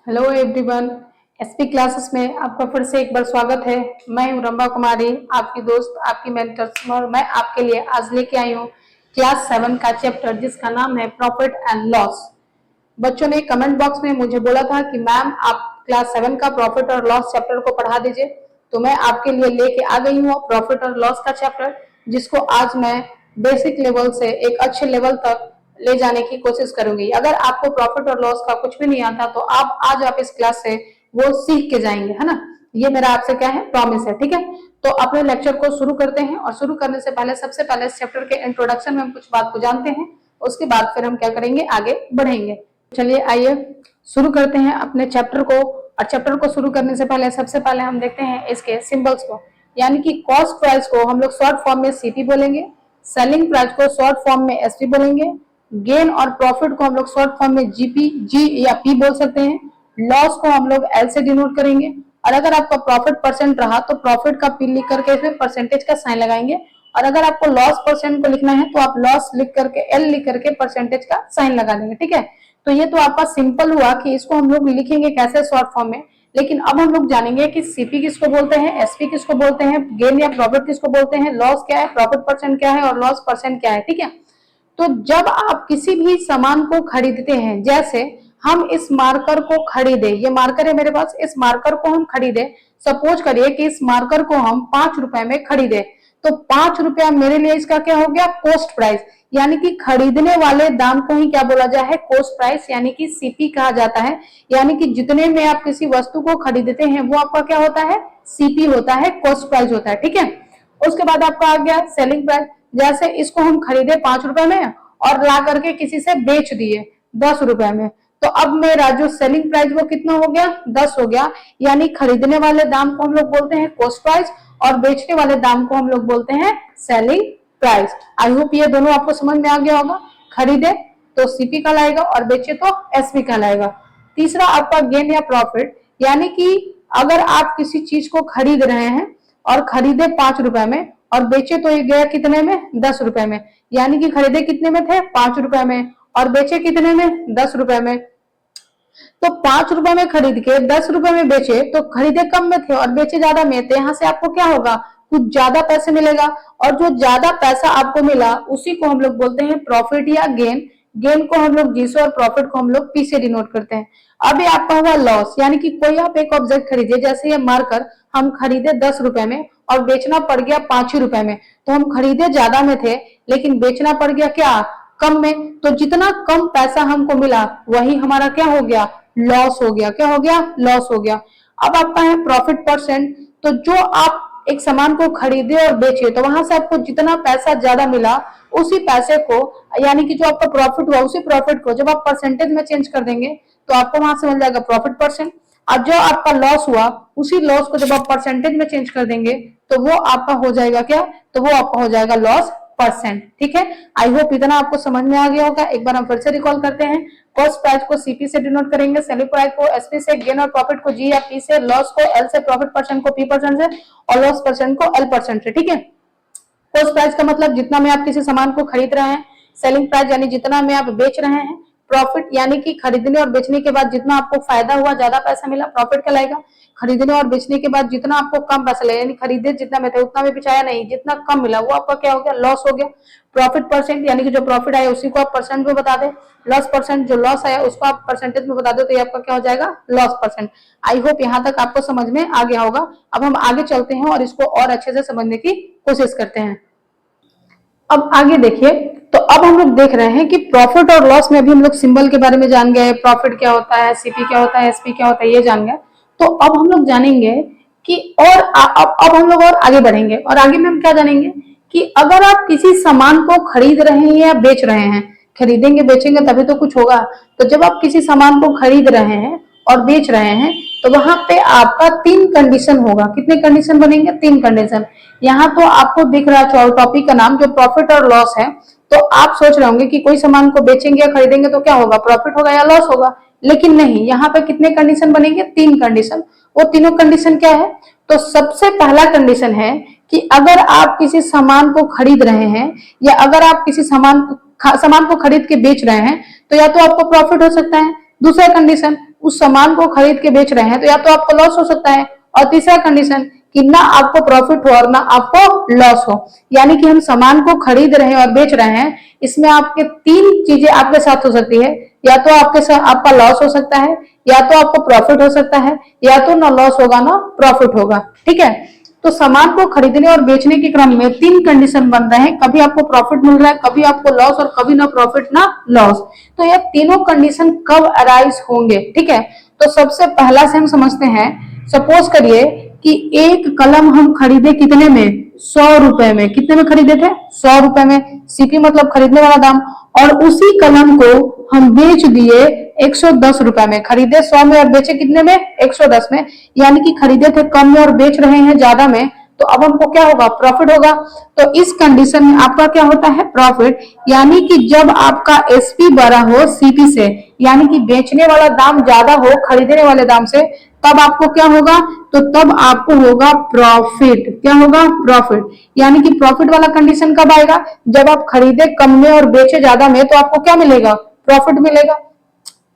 Hello everyone. SP classes में आपका फिर से एक बार स्वागत है। मैं हूं रंबा कुमारी, आपकी दोस्त, आपकी मेंटर। और मैं आपके लिए आज लेके आई हूं क्लास 7 का चैप्टर जिसका नाम है प्रॉफिट एंड लॉस। बच्चों ने कमेंट बॉक्स में मुझे बोला था कि मैम आप क्लास 7 का प्रॉफिट और लॉस चैप्टर को पढ़ा दीजिए, तो मैं आपके लिए लेके आ गई हूँ प्रॉफिट और लॉस का चैप्टर, जिसको आज मैं बेसिक लेवल से एक अच्छे लेवल तक ले जाने की कोशिश करूंगी। अगर आपको प्रॉफिट और लॉस का कुछ भी नहीं आता तो आप इस क्लास से वो सीख के जाएंगे, है ना। ये मेरा आपसे क्या है, प्रॉमिस है, ठीक है। तो अपने लेक्चर को शुरू करते हैं, और शुरू करने से पहले सबसे पहले इस चैप्टर के इंट्रोडक्शन में हम कुछ बात को जानते हैं, उसके बाद फिर हम क्या करेंगे, आगे बढ़ेंगे। चलिए आइए शुरू करते हैं अपने चैप्टर को। और चैप्टर को शुरू करने से पहले सबसे पहले हम देखते हैं इसके सिंबल्स को, यानी कि कॉस्ट प्राइस को हम लोग शॉर्ट फॉर्म में सीपी बोलेंगे, सेलिंग प्राइस को शॉर्ट फॉर्म में एसपी बोलेंगे, गेन और प्रॉफिट को हम लोग शॉर्ट फॉर्म में जीपी जी या पी बोल सकते हैं, लॉस को हम लोग एल से डिनोट करेंगे। और अगर आपका प्रॉफिट परसेंट रहा तो प्रॉफिट का पी लिख करके इसमें परसेंटेज का साइन लगाएंगे, और अगर आपको लॉस परसेंट को लिखना है तो आप लॉस लिख करके एल लिख करके परसेंटेज का साइन लगा देंगे, ठीक है। तो ये तो आपका सिंपल हुआ कि इसको हम लोग लिखेंगे कैसे, शॉर्ट फॉर्म में। लेकिन अब हम लोग जानेंगे कि सीपी किसको बोलते हैं, एसपी किसको बोलते हैं, गेन या प्रॉफिट किसको बोलते हैं, लॉस क्या है, प्रॉफिट परसेंट क्या है और लॉस परसेंट क्या है, ठीक है। तो जब आप किसी भी सामान को खरीदते हैं, जैसे हम इस मार्कर को खरीदे, ये मार्कर है मेरे पास, इस मार्कर को हम खरीदे, सपोज करिए कि इस मार्कर को हम 5 रुपए में खरीदे, तो 5 रुपया मेरे लिए इसका क्या हो गया, कोस्ट प्राइस, यानी कि खरीदने वाले दाम को ही क्या बोला जाए है, कोस्ट प्राइस, यानी कि सीपी कहा जाता है। यानी कि जितने में आप किसी वस्तु को खरीदते हैं वो आपका क्या होता है, सीपी होता है, कोस्ट प्राइस होता है, ठीक है। उसके बाद आपका आ गया सेलिंग प्राइस, जैसे इसको हम खरीदे 5 रुपए में और ला करके किसी से बेच दिए 10 रुपए में, तो अब मेरा जो सेलिंग प्राइस वो कितना हो गया, 10 हो गया। यानी खरीदने वाले दाम को हम लोग बोलते हैं कॉस्ट प्राइस और बेचने वाले दाम को हम लोग बोलते हैं सेलिंग प्राइस। आई होप ये दोनों आपको समझ में आ गया होगा। खरीदे तो सीपी कहलाएगा और बेचे तो एसपी कहलाएगा। तीसरा आपका गेन या प्रॉफिट, यानी कि अगर आप किसी चीज को खरीद रहे हैं और खरीदे 5 रुपए में और बेचे तो ये गया कितने में, 10 रुपए में, यानी कि खरीदे कितने में थे, 5 रुपए में, और बेचे कितने में, 10 रुपए में। तो 5 रुपए में खरीद के 10 रुपए में बेचे तो खरीदे कम में थे और बेचे ज्यादा में, तो यहाँ से आपको क्या होगा, कुछ ज्यादा पैसे मिलेगा, और जो ज्यादा पैसा आपको मिला उसी को हम लोग बोलते हैं प्रॉफिट या गेन। गेन को हम लोग जी से और प्रॉफिट को हम लोग पी से डिनोट करते हैं। अब ये आपका हुआ लॉस, यानी कि कोई आप एक ऑब्जेक्ट खरीदिए, जैसे ये मार्कर हम खरीदे 10 रुपए में और बेचना पड़ गया 5 ही रुपए में, तो हम खरीदे ज्यादा में थे लेकिन बेचना पड़ गया क्या, कम में। तो जितना कम पैसा हमको मिला वही हमारा क्या हो गया, लॉस हो गया। क्या हो गया, लॉस हो गया। अब आपका है प्रॉफिट परसेंट, तो जो आप एक सामान को खरीदे और बेचे तो वहां से आपको जितना पैसा ज्यादा मिला उसी पैसे को, यानी कि जो आपका प्रॉफिट हुआ उसी प्रॉफिट को जब आप परसेंटेज में चेंज कर देंगे तो आपको वहां से मिल जाएगा प्रॉफिट परसेंट। अब जो आपका लॉस हुआ उसी लॉस को जब आप परसेंटेज में चेंज कर देंगे तो वो आपका हो जाएगा क्या, तो वो आपका हो जाएगा लॉस परसेंट, ठीक है। आई होप इतना आपको समझ में आ गया होगा। एक बार हम फिर से रिकॉल करते हैं। कॉस्ट प्राइस को सीपी से डिनोट करेंगे, सेलिंग प्राइस को एसपी से, गेन और प्रॉफिट को जी या पी से, लॉस को एल से, प्रॉफिट परसेंट को पी परसेंट से और लॉस परसेंट को एल परसेंट से, ठीक है। कॉस्ट प्राइस का मतलब जितना में आप किसी सामान को खरीद रहे हैं, सेलिंग प्राइस यानी जितना में आप बेच रहे हैं, प्रॉफिट यानी कि खरीदने और बेचने के बाद जितना आपको फायदा हुआ, ज्यादा पैसा मिला, प्रॉफिट कहलाएगा। खरीदने और बेचने के बाद जितना आपको कम पैसा लगा, यानी खरीदे जितना में थे उतना में बिछाया नहीं, जितना कम मिला वो आपका क्या हो गया, लॉस हो गया। प्रॉफिट परसेंट यानी कि जो प्रॉफिट आया उसी को आप परसेंट में बता दें, लॉस परसेंट जो लॉस आया उसको आप परसेंटेज में बता दो, तो ये आपका क्या हो जाएगा, लॉस परसेंट। आई होप यहाँ तक आपको समझ में आ गया होगा। अब हम आगे चलते हैं और इसको और अच्छे से समझने की कोशिश करते हैं। अब आगे देखिए, तो अब हम लोग देख रहे हैं कि प्रॉफिट और लॉस में भी हम लोग सिंबल के बारे में जान गए, प्रॉफिट क्या होता है, सीपी क्या होता है, एसपी क्या होता है, ये जान गए। तो अब हम लोग जानेंगे कि और अब हम लोग और आगे बढ़ेंगे, और आगे में हम क्या जानेंगे कि अगर आप किसी सामान को खरीद रहे हैं या बेच रहे हैं, खरीदेंगे बेचेंगे तभी तो कुछ होगा। तो जब आप किसी सामान को खरीद रहे हैं और बेच रहे हैं तो वहां पे आपका 3 कंडीशन होगा। कितने कंडीशन बनेंगे, 3 कंडीशन। यहाँ तो आपको दिख रहा है टॉपिक का नाम जो प्रॉफिट और लॉस है, तो आप सोच रहे होंगे कि कोई सामान को बेचेंगे या खरीदेंगे तो क्या होगा, प्रॉफिट होगा या लॉस होगा। लेकिन नहीं, यहाँ पे कितने कंडीशन बनेंगे, 3 कंडीशन। वो तीनों कंडीशन क्या है, तो सबसे पहला कंडीशन है कि अगर आप किसी सामान को खरीद रहे हैं या अगर आप किसी सामान को खरीद के बेच रहे हैं तो या तो आपको प्रॉफिट हो सकता है। दूसरा कंडीशन, उस सामान को खरीद के बेच रहे हैं तो या तो आपको लॉस हो सकता है, और तीसरा कंडीशन कि ना आपको प्रॉफिट हो और ना आपको लॉस हो। यानी कि हम सामान को खरीद रहे हैं और बेच रहे हैं, इसमें आपके तीन चीजें आपके साथ हो सकती है, या तो आपके साथ आपका लॉस हो सकता है, या तो आपको प्रॉफिट हो सकता है, या तो ना लॉस होगा ना प्रॉफिट होगा। ठीक है, तो सामान को खरीदने और बेचने के क्रम में तीन कंडीशन बन रहे हैं, कभी आपको प्रॉफिट मिल रहा है, कभी आपको लॉस, और कभी ना प्रॉफिट ना लॉस। तो ये तीनों कंडीशन कब अराइज होंगे? ठीक है, तो सबसे पहला से हम समझते हैं। सपोज करिए कि एक कलम हम खरीदे कितने में? 100 रुपए में। कितने में खरीदे थे? 100 रुपए में। सीपी मतलब खरीदने वाला दाम। और उसी कलम को हम बेच दिए 110 रुपए में। खरीदे 100 में और बेचे कितने में? 110 में। यानी कि खरीदे थे कम में और बेच रहे हैं ज्यादा में, तो अब हमको क्या होगा? प्रॉफिट होगा। तो इस कंडीशन में आपका क्या होता है? प्रॉफिट। यानी कि जब आपका एसपी बड़ा हो सीपी से, यानी कि बेचने वाला दाम ज्यादा हो खरीदने वाले दाम से, तब आपको क्या होगा? तो तब आपको होगा प्रॉफिट। क्या होगा? प्रॉफिट। यानी कि प्रॉफिट वाला कंडीशन कब आएगा? जब आप खरीदे कम में और बेचे ज्यादा में, तो आपको क्या मिलेगा? प्रॉफिट मिलेगा।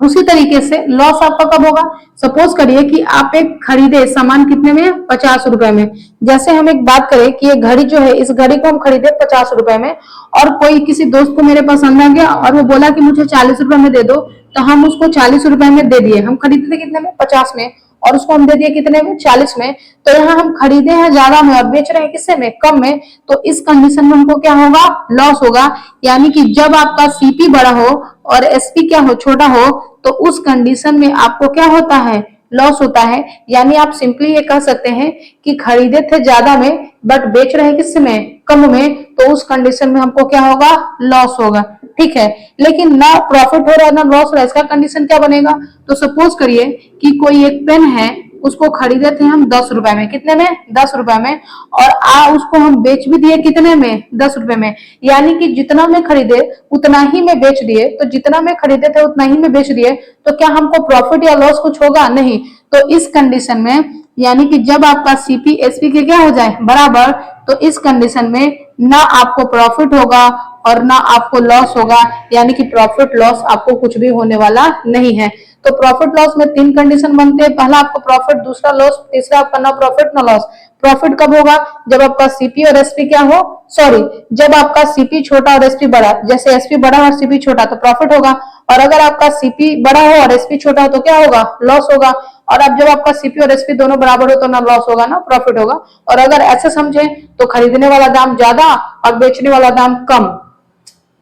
उसी तरीके से लॉस आपका कब होगा? सपोज करिए कि आप एक खरीदे सामान कितने में? 50 रुपए में। जैसे हम एक बात करें कि ये घड़ी जो है, इस घड़ी को हम खरीदे 50 रुपए में, और कोई किसी दोस्त को मेरे पसंद आ गया और वो बोला कि मुझे 40 रुपए में दे दो, तो हम उसको 40 रुपए में दे दिए। हम खरीदे थे कितने में? 50 में, और उसको हम दे दिए कितने में? 40 में। तो यहाँ हम खरीदे हैं ज्यादा में और बेच रहे हैं किससे में? कम में। तो इस कंडीशन में हमको क्या होगा? लॉस होगा। यानी कि जब आपका सीपी बड़ा हो और एसपी क्या हो? छोटा हो, तो उस कंडीशन में आपको क्या होता है? लॉस होता है। यानी आप सिंपली ये कह सकते हैं कि खरीदे थे ज्यादा में बट बेच रहे हैं किस में? कम में। तो उस कंडीशन में हमको क्या होगा? लॉस होगा। ठीक है, लेकिन ना प्रॉफिट हो रहा है ना लॉस हो रहा है, इसका कंडीशन क्या बनेगा? तो सपोज करिए कि कोई एक पेन है, उसको खरीदे थे हम 10 रुपए में। कितने में? 10 रुपए में। और उसको हम बेच भी दिए कितने में? 10 रुपए में। यानी कि जितना में खरीदे उतना ही में बेच दिए। तो जितना में खरीदे थे उतना ही में बेच दिए, तो क्या हमको प्रॉफिट या लॉस कुछ होगा? नहीं। तो इस कंडीशन में, यानी कि जब आपका सीपी एसपी के क्या हो जाए? बराबर, तो इस कंडीशन में ना आपको प्रॉफिट होगा और ना आपको लॉस होगा। यानी कि प्रॉफिट लॉस आपको कुछ भी होने वाला नहीं है। तो प्रॉफिट लॉस में तीन कंडीशन बनते हैं, पहला आपको प्रॉफिट, दूसरा लॉस, तीसरा आपका ना प्रॉफिट ना लॉस। प्रॉफिट कब होगा? जब आपका सीपी और एसपी क्या हो? सॉरी, जब आपका सीपी छोटा और एसपी बड़ा। जैसे एसपी बड़ा और सीपी छोटा तो प्रॉफिट होगा, और अगर आपका सीपी बड़ा हो और एसपी छोटा हो तो क्या होगा? लॉस होगा। और अब जब आपका सीपी और एसपी दोनों बराबर हो तो ना लॉस होगा ना प्रॉफिट होगा। और अगर ऐसे समझे तो खरीदने वाला दाम ज्यादा और बेचने वाला दाम कम,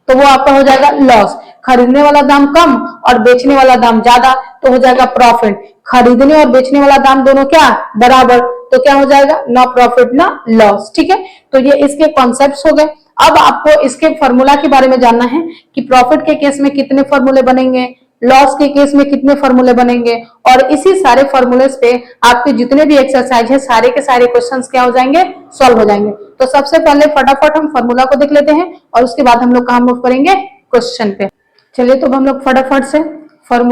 तो वो आपका हो जाएगा लॉस। खरीदने वाला दाम कम और बेचने वाला दाम ज्यादा, तो हो जाएगा प्रॉफिट। खरीदने और बेचने वाला दाम दोनों क्या? बराबर, तो क्या हो जाएगा? ना प्रॉफिट ना लॉस। ठीक है, तो ये इसके कॉन्सेप्ट्स हो गए। अब आपको इसके फॉर्मूला के बारे में जानना है कि प्रॉफिट के केस में कितने फॉर्मूले बनेंगे, लॉस के केस में कितने फॉर्मूले बनेंगे, और इसी सारे फॉर्मूले पे आपके जितने भी एक्सरसाइज है सारे के सारे क्वेश्चंस क्या हो जाएंगे? सॉल्व हो जाएंगे। तो सबसे पहले फटाफट हम फॉर्मूला को देख लेते हैं और उसके बाद हम लोग काम मूव करेंगे क्वेश्चन पे। चलिए, तो हम लोग फटाफट से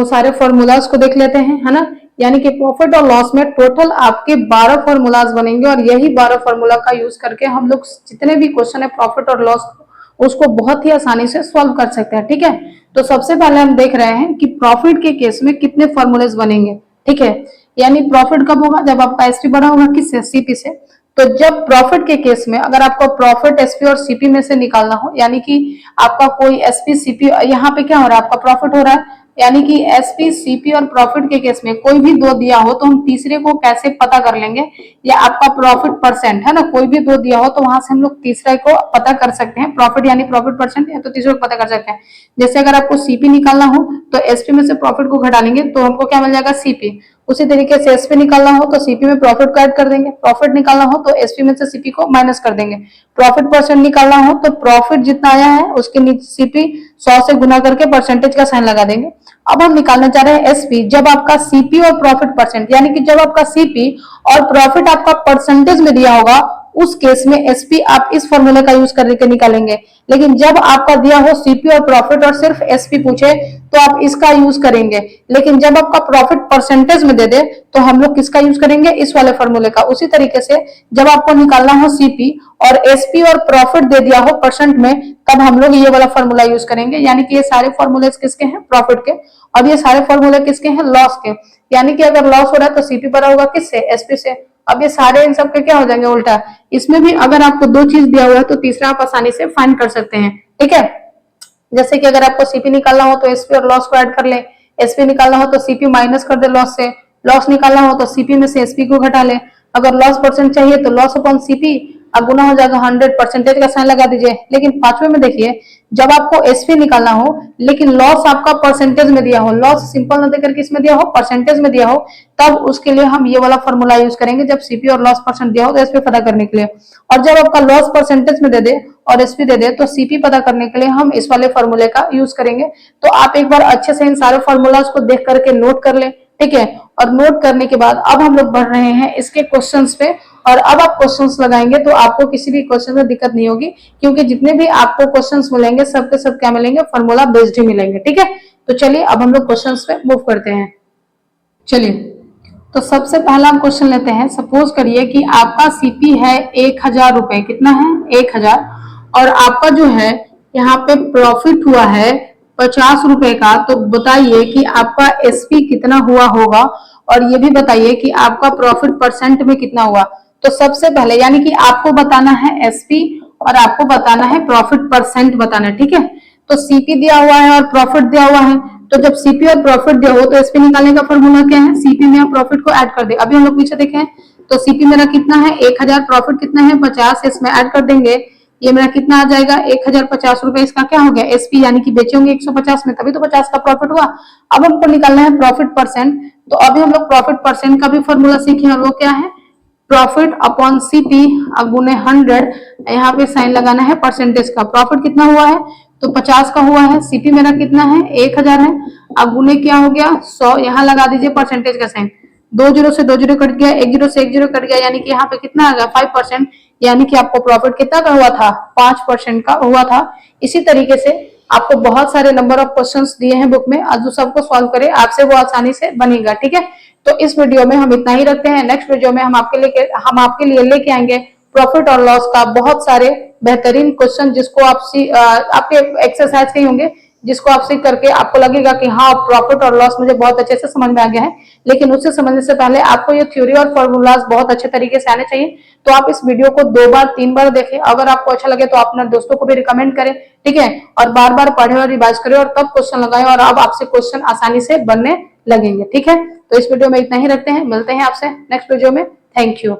सारे फॉर्मूलाज को देख लेते हैं, है ना। यानी कि प्रॉफिट और लॉस में टोटल आपके 12 फॉर्मूलाज बनेंगे, और यही 12 फॉर्मूला का यूज करके हम लोग जितने भी क्वेश्चन है प्रॉफिट और लॉस उसको बहुत ही आसानी से सॉल्व कर सकते हैं। ठीक है, तो सबसे पहले हम देख रहे हैं कि प्रॉफिट के केस में कितने फॉर्मूलेज बनेंगे। ठीक है, यानी प्रॉफिट कब होगा? जब आपका एसपी बड़ा होगा किससे? सीपी से। तो जब प्रॉफिट के केस में अगर आपको प्रॉफिट एसपी और सीपी में से निकालना हो, यानी कि आपका कोई एसपी सीपी, यहाँ पे क्या हो रहा है? आपका प्रॉफिट हो रहा है। यानी कि एसपी सीपी और प्रॉफिट के केस में कोई भी दो दिया हो तो हम तीसरे को कैसे पता कर लेंगे? या आपका प्रॉफिट परसेंट है ना, कोई भी दो दिया हो तो वहां से हम लोग तीसरे को पता कर सकते हैं। प्रॉफिट यानी प्रॉफिट परसेंट, या तो तीसरे को पता कर सकते हैं। जैसे अगर आपको सीपी निकालना हो तो एसपी में से प्रॉफिट को घटा लेंगे तो हमको क्या मिल जाएगा? सीपी। उसी तरीके से एसपी निकालना हो तो सीपी में प्रॉफिट को ऐड कर देंगे, प्रॉफिट निकालना हो तो एसपी में से सीपी को माइनस कर देंगे। प्रॉफिट परसेंट निकालना हो तो प्रॉफिट जितना आया है उसके नीचे सीपी 100 से गुना करके परसेंटेज का साइन लगा देंगे। अब हम निकालना चाह रहे हैं एसपी, जब आपका सीपी और प्रॉफिट परसेंट, यानी कि जब आपका सीपी और प्रॉफिट आपका परसेंटेज में दिया होगा उस केस में एसपी आप इस फॉर्मूले का यूज करके निकालेंगे। लेकिन जब आपका दिया हो सीपी और प्रॉफिट और सिर्फ एसपी पूछे तो आप इसका यूज करेंगे। लेकिन जब आपका प्रॉफिट परसेंटेज में दे दे तो हम लोग किसका यूज करेंगे, इस वाले फॉर्मूले का। उसी तरीके से जब आपको निकालना हो सीपी और एसपी और प्रॉफिट दे दिया हो परसेंट में, तब हम लोग ये वाला फॉर्मूला यूज करेंगे। यानी कि ये सारे फॉर्मूले किसके हैं, प्रॉफिट के, और ये सारे फॉर्मूले किसके हैं, लॉस के। यानी कि अगर लॉस हो रहा है तो सीपी बड़ा होगा किससे, एसपी से। अब ये सारे इन सब के क्या हो जाएंगे, उल्टा। इसमें भी अगर आपको दो चीज दिया हुआ है तो तीसरा आप आसानी से फाइंड कर सकते हैं, ठीक है। जैसे कि अगर आपको सीपी निकालना हो तो एसपी और लॉस को ऐड कर ले, एसपी निकालना हो तो सीपी माइनस कर दे लॉस से, लॉस निकालना हो तो सीपी में से एसपी को घटा ले। अगर लॉस परसेंट चाहिए तो लॉस अपॉन सीपी, अब गुना हो जाएगा 100, परसेंटेज का साइन लगा दीजिए। लेकिन पांचवे में देखिए, जब आपको एसपी निकालना हो लेकिन लॉस आपका परसेंटेज में दिया हो, लॉस सिंपल ना देकर किस में दिया हो, परसेंटेज में दिया हो, तब उसके लिए हम ये वाला फॉर्मूला यूज करेंगे। जब सीपी और लॉस परसेंट दिया हो तो एसपी पता करने के लिए, और जब आपका लॉस परसेंटेज में दे दे और एसपी दे दे तो सीपी पता करने के लिए हम इस वाले फॉर्मूले का यूज करेंगे। तो आप एक बार अच्छे से इन सारे फॉर्मूलाज को देख करके नोट कर ले, ठीक है। और नोट करने के बाद अब हम लोग बढ़ रहे हैं इसके क्वेश्चंस पे, और अब आप क्वेश्चंस लगाएंगे तो आपको किसी भी क्वेश्चन में दिक्कत नहीं होगी, क्योंकि जितने भी आपको क्वेश्चंस मिलेंगे सब के सब क्या मिलेंगे, फॉर्मूला बेस्ड ही मिलेंगे, ठीक है। तो चलिए अब हम लोग क्वेश्चंस पे मूव करते हैं। चलिए, तो सबसे पहला हम क्वेश्चन लेते हैं। सपोज करिए कि आपका सीपी है 1000 रुपए, कितना है, 1000, और आपका जो है यहाँ पे प्रॉफिट हुआ है 50 रुपए का। तो बताइए कि आपका एसपी कितना हुआ होगा, और ये भी बताइए कि आपका प्रॉफिट परसेंट में कितना हुआ। तो सबसे पहले यानी कि आपको बताना है एसपी और आपको बताना है प्रॉफिट परसेंट बताना है, ठीक है। तो सीपी दिया हुआ है और प्रॉफिट दिया हुआ है, तो जब सीपी और प्रॉफिट दिया हो तो एसपी निकालने का फॉर्मूला क्या है, सीपी में प्रॉफिट को ऐड कर दे। अभी हम लोग पीछे देखें तो सीपी मेरा कितना है 1000, प्रॉफिट कितना है 50, इसमें ऐड कर देंगे। ये मेरा कितना आ जाएगा 1050 रुपए, इसका क्या हो गया एसपी, यानी कि बेचे होंगे 150 में, तभी तो 50 का प्रॉफिट हुआ। अब हमको निकालना है प्रॉफिट परसेंट। तो अभी हम लोग प्रॉफिट परसेंट का भी फॉर्मूला सीखे, और वो क्या है, प्रॉफिट अपॉन सीपी गुने 100। यहाँ पे साइन लगाना है परसेंटेज का। प्रॉफिट कितना हुआ है तो 50 का हुआ है, सीपी मेरा कितना है 1000 है, अब गुने क्या हो गया 100, यहाँ लगा दीजिए परसेंटेज का साइन। 2 जीरो से 2 जीरो कट गया, 1 जीरो से 1 जीरो कट गया, यानी कि यहाँ पे कितना आ गया 5%। यानी कि आपको प्रॉफिट कितना का हुआ था, 5% का हुआ था। इसी तरीके से आपको बहुत सारे नंबर ऑफ क्वेश्चंस दिए हैं बुक में, आज जो सबको सॉल्व करे आपसे वो आसानी से बनेगा, ठीक है। तो इस वीडियो में हम इतना ही रखते हैं। नेक्स्ट वीडियो में हम आपके लिए लेके आएंगे प्रॉफिट और लॉस का बहुत सारे बेहतरीन क्वेश्चन, जिसको आप आपके एक्सरसाइज के ही होंगे, जिसको आप सीख करके आपको लगेगा कि हाँ प्रॉफिट और लॉस मुझे बहुत अच्छे से समझ में आ गया है। लेकिन उससे समझने से पहले आपको ये थ्योरी और फॉर्मूलाज बहुत अच्छे तरीके से आने चाहिए। तो आप इस वीडियो को 2 बार 3 बार देखें, अगर आपको अच्छा लगे तो अपने दोस्तों को भी रिकमेंड करें, ठीक है। और बार बार पढ़े और रिवाइज करें और तब क्वेश्चन लगाएं, और अब आपसे क्वेश्चन आसानी से बनने लगेंगे, ठीक है। तो इस वीडियो में इतना ही रखते हैं, मिलते हैं आपसे नेक्स्ट वीडियो में। Thank you.